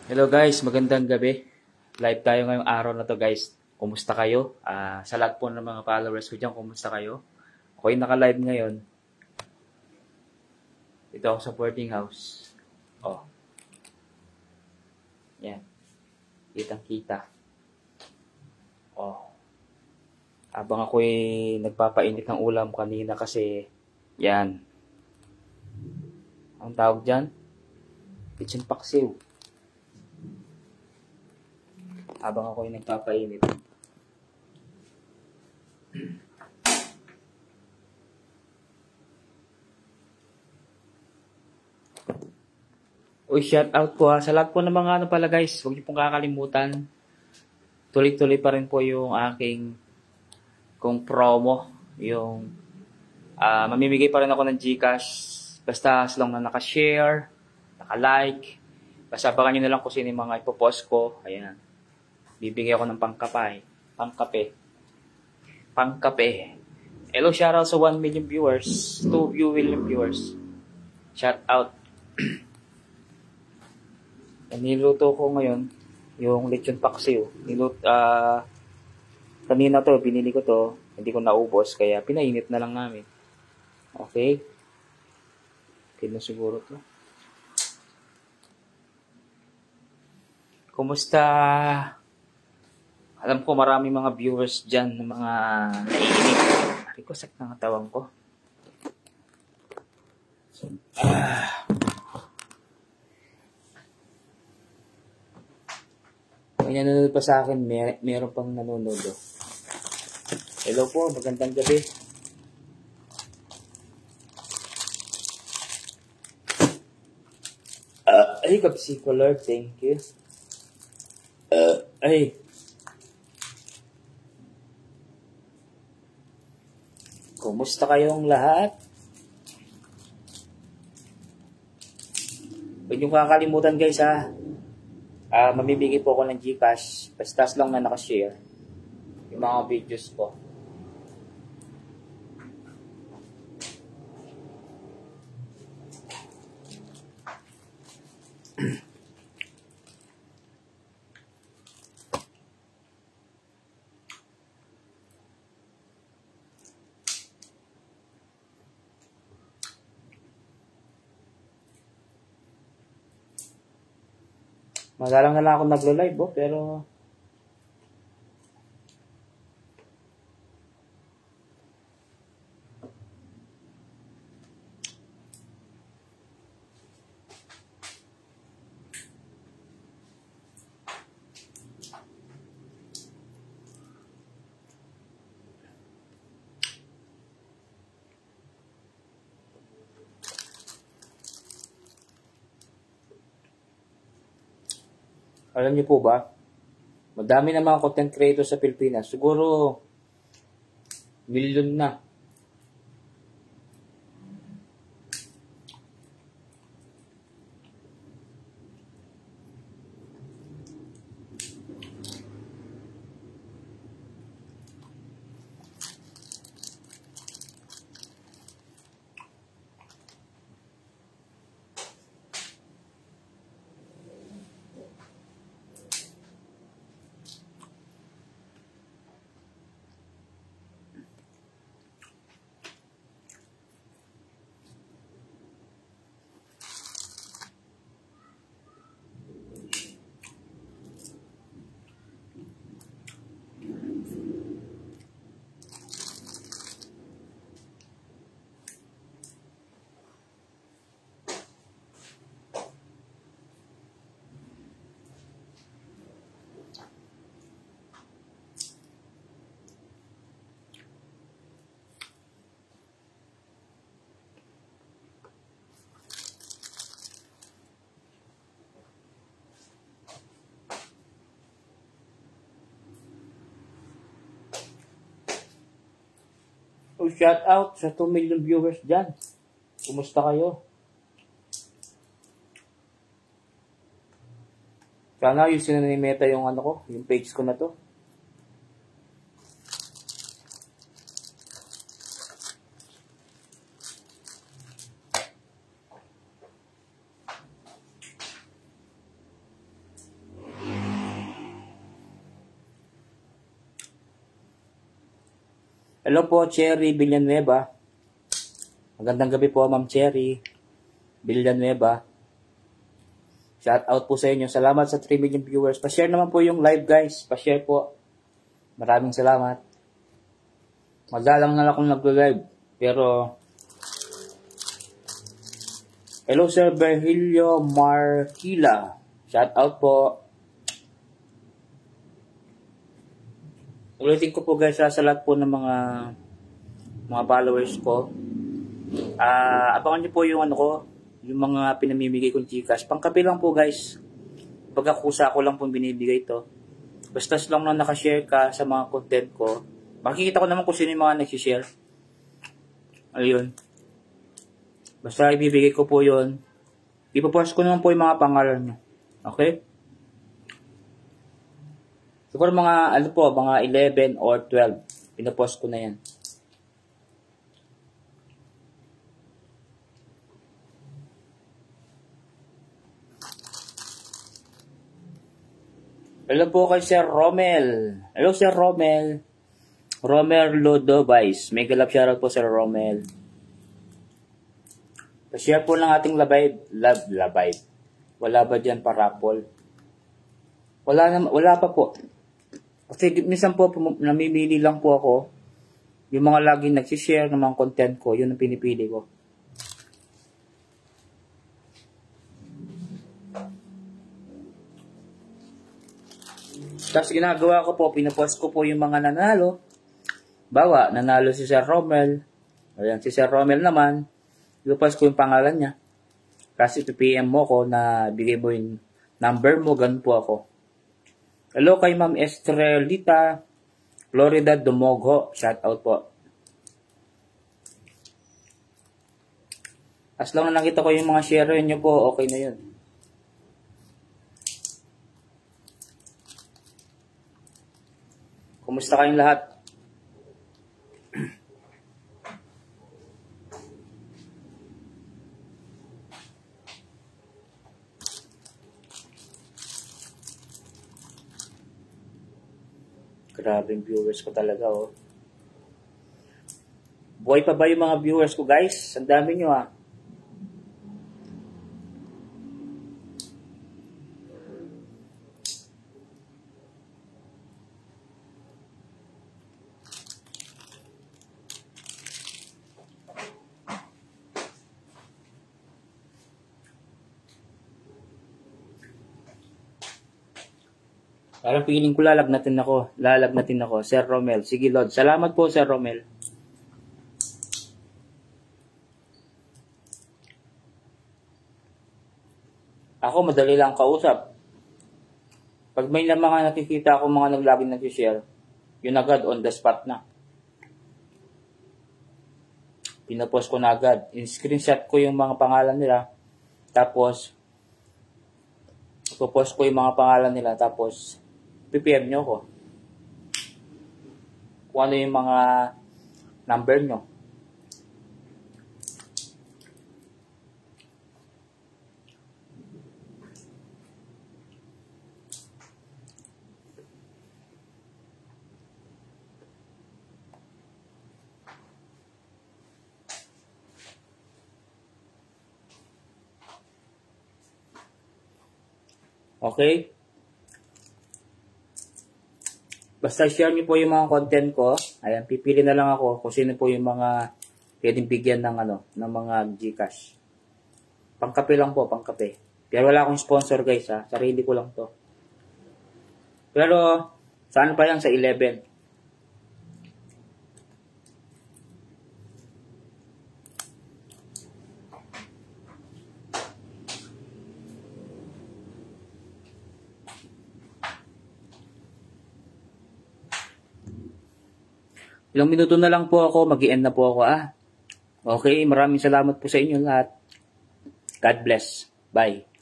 Hello guys, magandang gabi. Live tayo ngayong araw na to guys. Kumusta kayo? Sa lahat po ng mga followers ko dyan, kumusta kayo? Ako'y naka-live ngayon. Dito ako sa boarding house. Oh. Yan. Kitang-kita. Oh. Habang ako'y nagpapainit ng ulam kanina kasi yan. Ang tawag dyan? Kitchen paksiw. Habang ako'y nagpapainit. Uy, shout out po sa lahat po ng mga pala guys. Huwag niyo pong kakalimutan. Tuloy-tuloy pa rin po yung aking kung promo. Yung mamimigay pa rin ako ng GCash. Basta as long na naka-share, naka-like. Basta abangan nyo na lang kung sino yung mga ipopost ko. Ayan. Bibigay ako ng pangkape. Hello, shoutout sa 1 million viewers. 2 million viewers. Shout out. Niluto ko ngayon yung lechon paksiw. Kanina to, binili ko to. Hindi ko naubos, kaya pinainit na lang namin. Okay? Okay na siguro to. Kumusta? Alam ko marami mga viewers dyan ng mga naiinig. Ari ko, sak ng tawang ko. May nanonood pa sa akin, meron pang nanonood. Hello po, magandang gabi. Ay, kapsikular, thank you. Ay. Kumusta kayong lahat? Huwag niyong kakalimutan guys ha. Mamibigay po ako ng GCash. Basta lang na nakashare yung mga videos ko. Magalang na lang ako naglo-live pero alam niyo po ba, madami na mga content creators sa Pilipinas. Siguro, milyon na. Oh, shout out sa 2 million viewers dyan. Kumusta kayo? Sana yung sinanimeta yung ano ko, yung page ko na to. Hello po, Cherry Villanueva. Magandang gabi po, Ma'am Cherry Villanueva. Shout out po sa inyo. Salamat sa 3 million viewers. Pa-share naman po yung live, guys. Pa-share po. Maraming salamat. Madalang na lang akong nag-live. Pero, hello, Sir Virgilio Marquila. Shout out po. Ulitin ko po, guys, sa lahat po ng mga followers ko. Abangan nyo po yung yung mga pinamimigay kong Gcash. Pangkape lang po, guys. Pagkakusa ko lang po binibigay ito. Basta lang na nakashare ka sa mga content ko, makikita ko naman kung sino yung mga nagsishare. Ayun. Basta ibibigay ko po yun. Ipapost ko naman po yung mga pangalan nyo. Okay? Siguro mga 11 or 12. Pinapost ko na yan. Hello po kay Sir Romel. Hello Sir Romel. Romel Lodobais. Mega love shoutout po Sir Romel. Pa-share po ng ating labay. Wala ba dyan parapol? Wala pa po. Kasi minsan po namimili lang po ako. Yung mga laging nagsishare ng mga content ko, yun ang pinipili ko. Tapos ginagawa ko po, pinapost ko po yung mga nanalo. Bawa, nanalo si Sir Romel. Ayan, si Sir Romel naman. Ipapost ko yung pangalan niya. Kasi PPM mo ko na bigay mo yung number mo, ganun po ako. Hello kay Ma'am Estrelita Florida Dumogo. Shout out po. As long na nakita ko yung mga share nyo po, okay na yun. Kumusta kayong lahat? Grabe yung viewers ko talaga, oh. Buhay pa ba yung mga viewers ko, guys? Ang dami nyo, ah. Parang feeling ko lalagnatin ako. Sir Romel. Sige, Lord. Salamat po, Sir Romel. Ako, madali lang kausap. Pag may mga nakikita ako mga naglaging nag-share, yun agad, on the spot na. Pinapost ko na agad. In-screenshot ko yung mga pangalan nila. Tapos, ipopost ko yung mga pangalan nila. Tapos, PPM nyo ko. Kung ano yung mga number nyo. Okay? Basta share niyo po yung mga content ko. Ayan, pipili na lang ako kung sino po yung mga pwedeng bigyan ng ng mga Gcash. Pangkape lang po, pangkape. Pero wala akong sponsor, guys, ha. Sarili ko lang to. Pero saan pa yan sa 11? Ilang minuto na lang po ako, mag-i-end na po ako, ah. Okay, maraming salamat po sa inyo lahat. God bless. Bye.